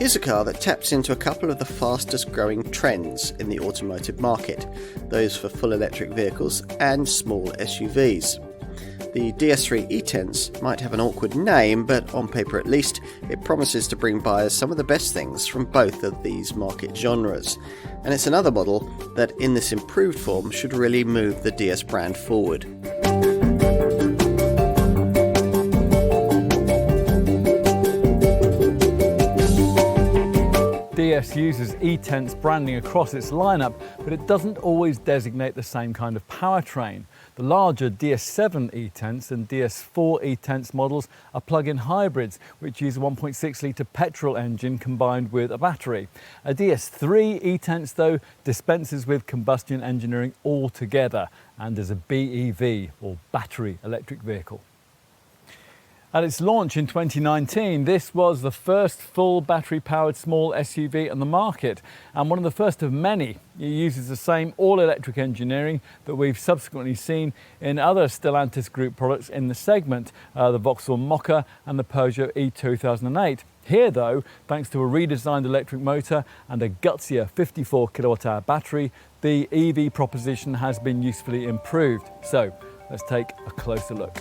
Here's a car that taps into a couple of the fastest growing trends in the automotive market, those for full electric vehicles and small SUVs. The DS3 E-Tense might have an awkward name, but on paper at least, it promises to bring buyers some of the best things from both of these market genres. And it's another model that, in this improved form, should really move the DS brand forward. DS uses E-Tense branding across its lineup, but it doesn't always designate the same kind of powertrain. The larger DS7 E-Tense and DS4 E-Tense models are plug-in hybrids, which use a 1.6 litre petrol engine combined with a battery. A DS3 E-Tense, though, dispenses with combustion engineering altogether and is a BEV, or battery electric vehicle. At its launch in 2019, this was the first full battery-powered small SUV on the market, and one of the first of many. It uses the same all-electric engineering that we've subsequently seen in other Stellantis Group products in the segment, the Vauxhall Mokka and the Peugeot E2008. Here, though, thanks to a redesigned electric motor and a gutsier 54 kilowatt-hour battery, the EV proposition has been usefully improved. So, let's take a closer look.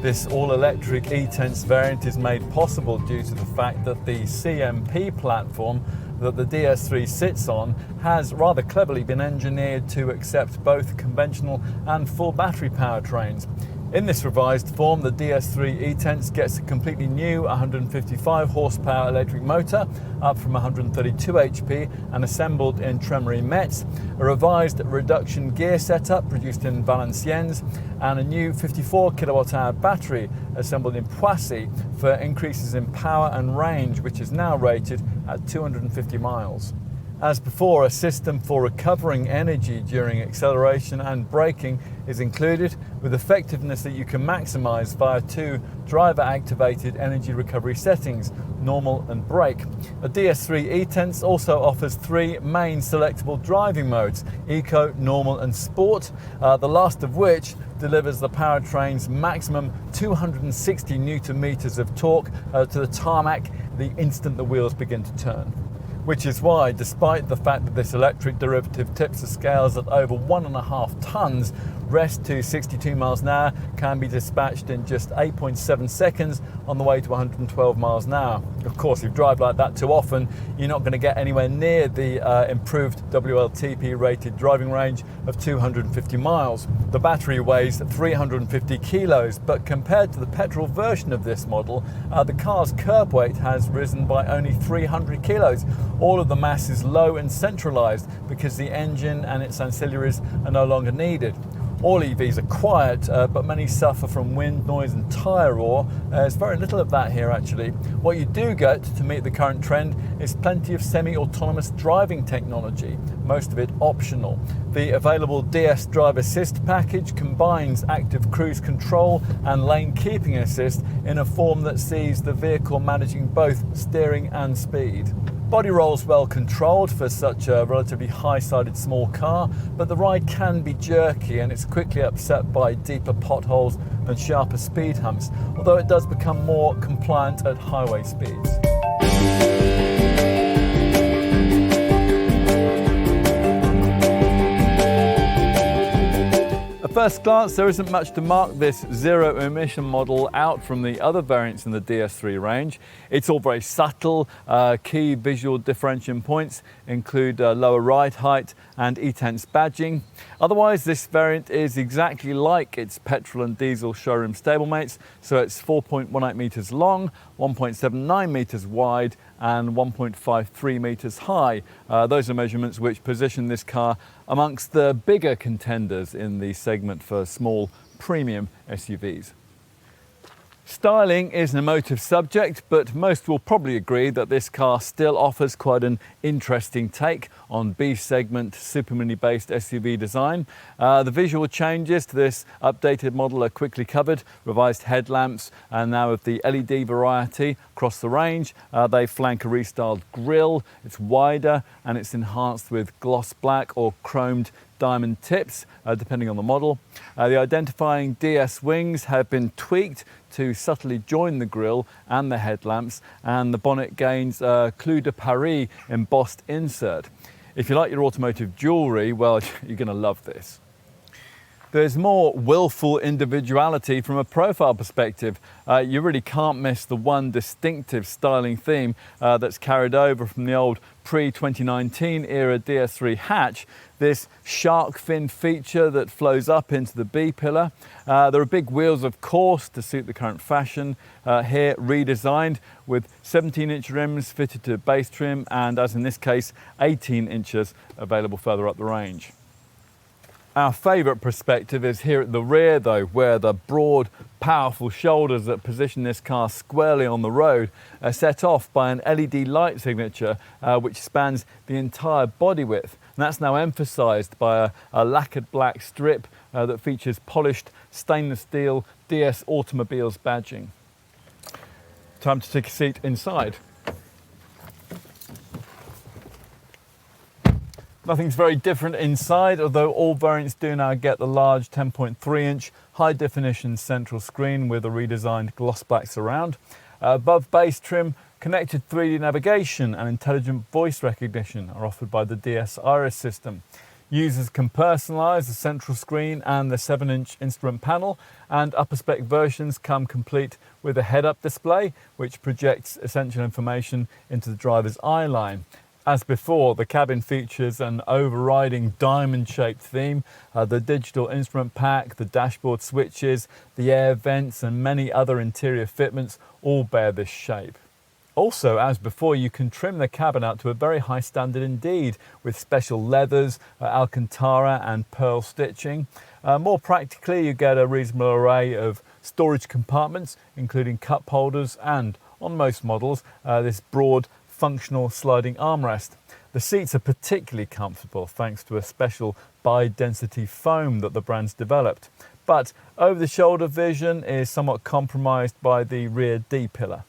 This all-electric E-Tense variant is made possible due to the fact that the CMP platform that the DS3 sits on has rather cleverly been engineered to accept both conventional and full battery powertrains. In this revised form, the DS3 E-Tense gets a completely new 155 horsepower electric motor, up from 132 HP and assembled in Tremery Metz, a revised reduction gear setup produced in Valenciennes, and a new 54 kilowatt hour battery assembled in Poissy for increases in power and range, which is now rated at 250 miles. As before, a system for recovering energy during acceleration and braking is included, with effectiveness that you can maximise via two driver-activated energy recovery settings, normal and brake. A DS3 E-Tense also offers three main selectable driving modes, Eco, Normal and Sport, the last of which delivers the powertrain's maximum 260 Newton meters of torque to the tarmac the instant the wheels begin to turn. Which is why, despite the fact that this electric derivative tips the scales at over 1.5 tonnes, rest to 62 miles an hour can be dispatched in just 8.7 seconds on the way to 112 miles an hour. Of course, if you drive like that too often, you're not going to get anywhere near the improved WLTP rated driving range of 250 miles. The battery weighs 350 kilos, but compared to the petrol version of this model, the car's curb weight has risen by only 300 kilos. All of the mass is low and centralised because the engine and its ancillaries are no longer needed. All EVs are quiet, but many suffer from wind, noise and tyre roar. There's very little of that here actually. What you do get to meet the current trend is plenty of semi-autonomous driving technology, most of it optional. The available DS Drive Assist package combines active cruise control and lane keeping assist in a form that sees the vehicle managing both steering and speed. Body roll's well controlled for such a relatively high-sided small car, but the ride can be jerky and it's quickly upset by deeper potholes and sharper speed humps, although it does become more compliant at highway speeds. At first glance, there isn't much to mark this zero-emission model out from the other variants in the DS3 range. It's all very subtle. Key visual differentiating points include lower ride height and E-Tense badging. Otherwise, this variant is exactly like its petrol and diesel showroom stablemates, so it's 4.18 metres long, 1.79 metres wide and 1.53 metres high. Those are measurements which position this car amongst the bigger contenders in the segment for small premium SUVs. Styling is an emotive subject, but most will probably agree that this car still offers quite an interesting take on B-segment Super Mini-based SUV design. The visual changes to this updated model are quickly covered. Revised headlamps and now of the LED variety across the range. They flank a restyled grille. It's wider and it's enhanced with gloss black or chromed diamond tips, depending on the model. The identifying DS wings have been tweaked to subtly join the grille and the headlamps, and the bonnet gains a Clou de Paris embossed insert. If you like your automotive jewellery, well, you're going to love this. There's more willful individuality from a profile perspective. You really can't miss the one distinctive styling theme that's carried over from the old pre-2019 era DS3 hatch, this shark fin feature that flows up into the B-pillar. There are big wheels, of course, to suit the current fashion, here redesigned with 17-inch rims fitted to base trim, and as in this case, 18 inches available further up the range. Our favourite perspective is here at the rear though, where the broad, powerful shoulders that position this car squarely on the road are set off by an LED light signature which spans the entire body width. And that's now emphasised by a lacquered black strip that features polished stainless steel DS Automobiles badging. Time to take a seat inside. Nothing's very different inside, although all variants do now get the large 10.3-inch high-definition central screen with a redesigned gloss black surround. Above base trim, connected 3D navigation and intelligent voice recognition are offered by the DS Iris system. Users can personalise the central screen and the 7-inch instrument panel, and upper spec versions come complete with a head-up display which projects essential information into the driver's eye line. As before, the cabin features an overriding diamond-shaped theme. The digital instrument pack, the dashboard switches, the air vents and many other interior fitments all bear this shape. Also, as before, you can trim the cabin out to a very high standard indeed, with special leathers, Alcantara and pearl stitching. More practically, you get a reasonable array of storage compartments, including cup holders and, on most models, this broad functional sliding armrest. The seats are particularly comfortable thanks to a special bi-density foam that the brand's developed. But over-the-shoulder vision is somewhat compromised by the rear D-pillar.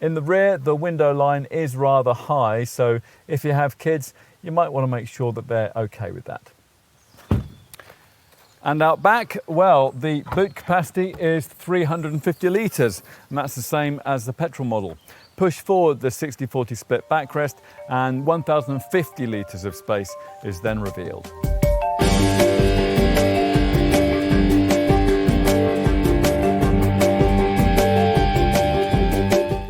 In the rear, the window line is rather high, so if you have kids, you might want to make sure that they're okay with that. And out back, well, the boot capacity is 350 litres, and that's the same as the petrol model. Push forward the 60-40 split backrest, and 1,050 litres of space is then revealed.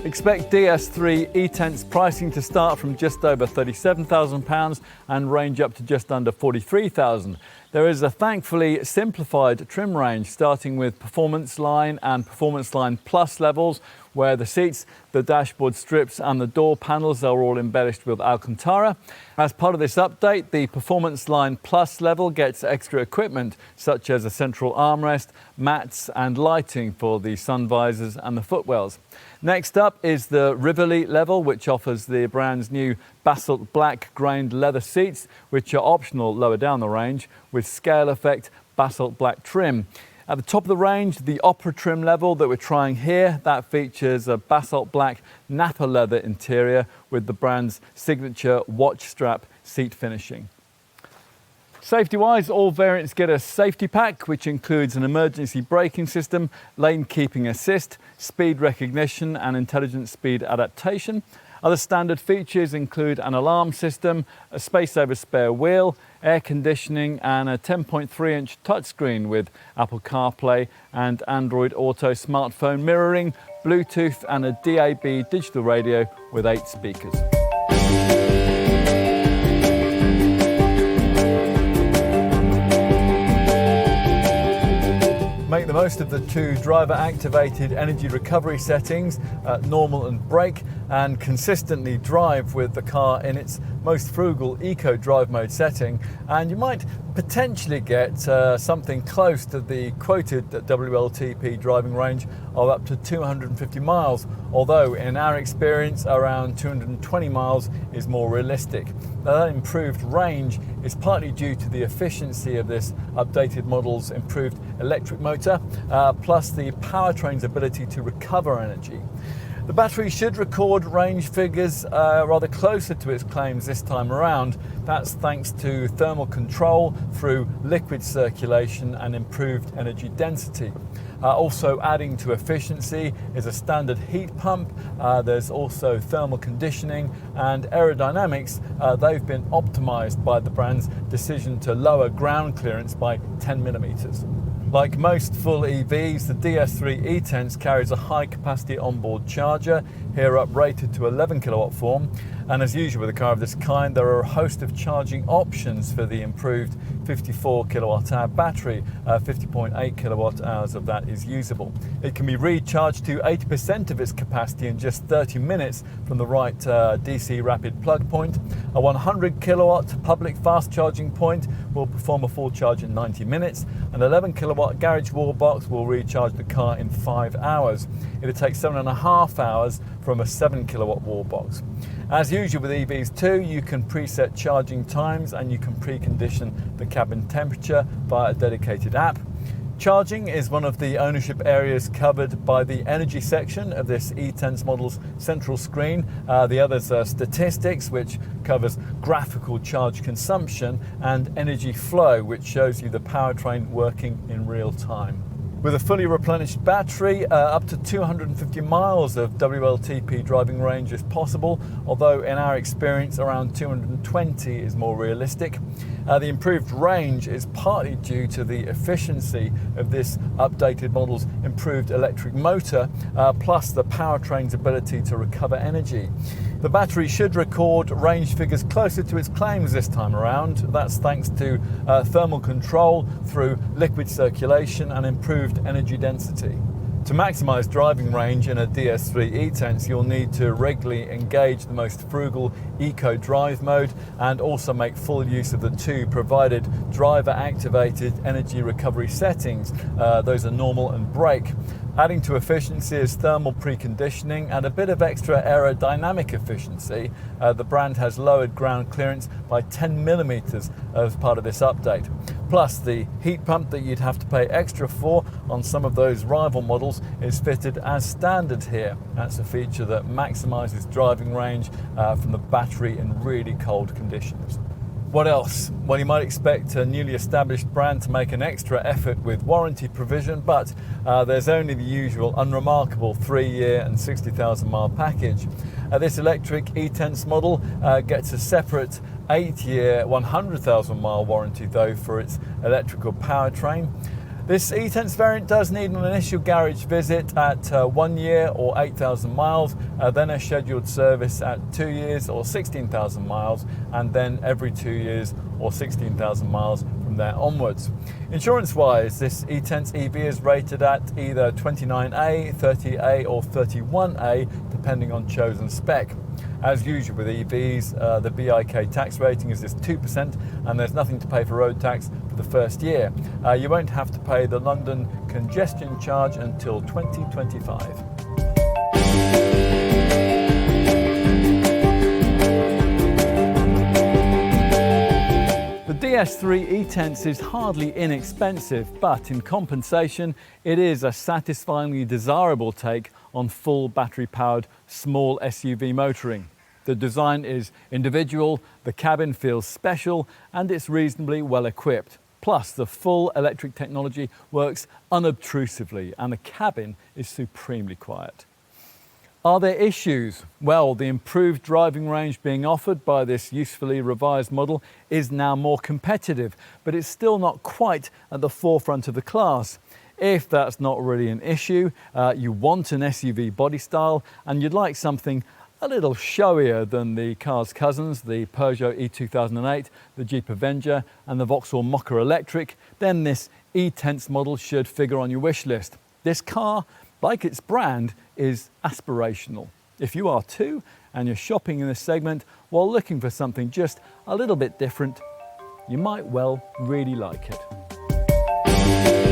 Expect DS3 E-Tense pricing to start from just over £37,000 and range up to just under £43,000. There is a thankfully simplified trim range starting with Performance Line and Performance Line Plus levels, where the seats, the dashboard strips and the door panels are all embellished with Alcantara. As part of this update, the Performance Line Plus level gets extra equipment such as a central armrest, mats and lighting for the sun visors and the footwells. Next up is the Rivoli level, which offers the brand's new basalt black grained leather seats, which are optional lower down the range with scale effect basalt black trim. At the top of the range, the Opera trim level that we're trying here, that features a basalt black Napa leather interior with the brand's signature watch strap seat finishing. Safety-wise, all variants get a safety pack, which includes an emergency braking system, lane keeping assist, speed recognition and intelligent speed adaptation. Other standard features include an alarm system, a space-saver spare wheel, air conditioning and a 10.3-inch touchscreen with Apple CarPlay and Android Auto smartphone mirroring, Bluetooth and a DAB digital radio with 8 speakers. Make the most of the two driver-activated energy recovery settings, normal and brake, and consistently drive with the car in its most frugal eco drive mode setting, and you might potentially get something close to the quoted WLTP driving range of up to 250 miles, although in our experience around 220 miles is more realistic. Now, that improved range is partly due to the efficiency of this updated model's improved electric motor, plus the powertrain's ability to recover energy. The battery should record range figures rather closer to its claims this time around. That's thanks to thermal control through liquid circulation and improved energy density. Also adding to efficiency is a standard heat pump. There's also thermal conditioning and aerodynamics. They've been optimized by the brand's decision to lower ground clearance by 10 millimeters. Like most full EVs, the DS3 E-Tense carries a high-capacity onboard charger, here uprated to 11 kilowatt form. And as usual with a car of this kind, there are a host of charging options for the improved 54 kilowatt hour battery. 50.8 kilowatt hours of that is usable. It can be recharged to 80% of its capacity in just 30 minutes from the right DC rapid plug point. A 100 kilowatt public fast charging point will perform a full charge in 90 minutes. An 11 kilowatt garage wall box will recharge the car in 5 hours. It'll take 7.5 hours from a 7 kilowatt wall box. As usual with EVs too, you can preset charging times and you can precondition the cabin temperature via a dedicated app. Charging is one of the ownership areas covered by the energy section of this E-Tense model's central screen. The others are statistics, which covers graphical charge consumption, and energy flow, which shows you the powertrain working in real time. With a fully replenished battery, up to 250 miles of WLTP driving range is possible, although in our experience around 220 is more realistic. The improved range is partly due to the efficiency of this updated model's improved electric motor, plus the powertrain's ability to recover energy. The battery should record range figures closer to its claims this time around. That's thanks to thermal control through liquid circulation and improved energy density. To maximise driving range in a DS3 E-Tense, you'll need to regularly engage the most frugal Eco Drive mode and also make full use of the two provided driver-activated energy recovery settings. Those are normal and brake. Adding to efficiency is thermal preconditioning and a bit of extra aerodynamic efficiency. The brand has lowered ground clearance by 10 millimeters as part of this update. Plus, the heat pump that you'd have to pay extra for on some of those rival models is fitted as standard here. That's a feature that maximizes driving range from the battery in really cold conditions. What else? Well, you might expect a newly established brand to make an extra effort with warranty provision, but there's only the usual unremarkable 3-year and 60,000 mile package. This electric E-Tense model gets a separate 8-year, 100,000 mile warranty though for its electrical powertrain. This E-Tense variant does need an initial garage visit at 1 year or 8,000 miles, then a scheduled service at 2 years or 16,000 miles, and then every 2 years or 16,000 miles from there onwards. Insurance-wise, this E-Tense EV is rated at either 29A, 30A or 31A, depending on chosen spec. As usual with EVs, the BIK tax rating is just 2%, and there's nothing to pay for road tax for the first year. You won't have to pay the London congestion charge until 2025. The DS3 E-Tense is hardly inexpensive, but in compensation, it is a satisfyingly desirable take on full battery-powered small SUV motoring. The design is individual, the cabin feels special, and it's reasonably well equipped. Plus, the full electric technology works unobtrusively, and the cabin is supremely quiet. Are there issues? Well, the improved driving range being offered by this usefully revised model is now more competitive, but it's still not quite at the forefront of the class. If that's not really an issue, you want an SUV body style and you'd like something a little showier than the car's cousins, the Peugeot E2008, the Jeep Avenger and the Vauxhall Mokka Electric, then this E-Tense model should figure on your wish list. This car, like its brand, is aspirational. If you are too, and you're shopping in this segment while looking for something just a little bit different, you might well really like it.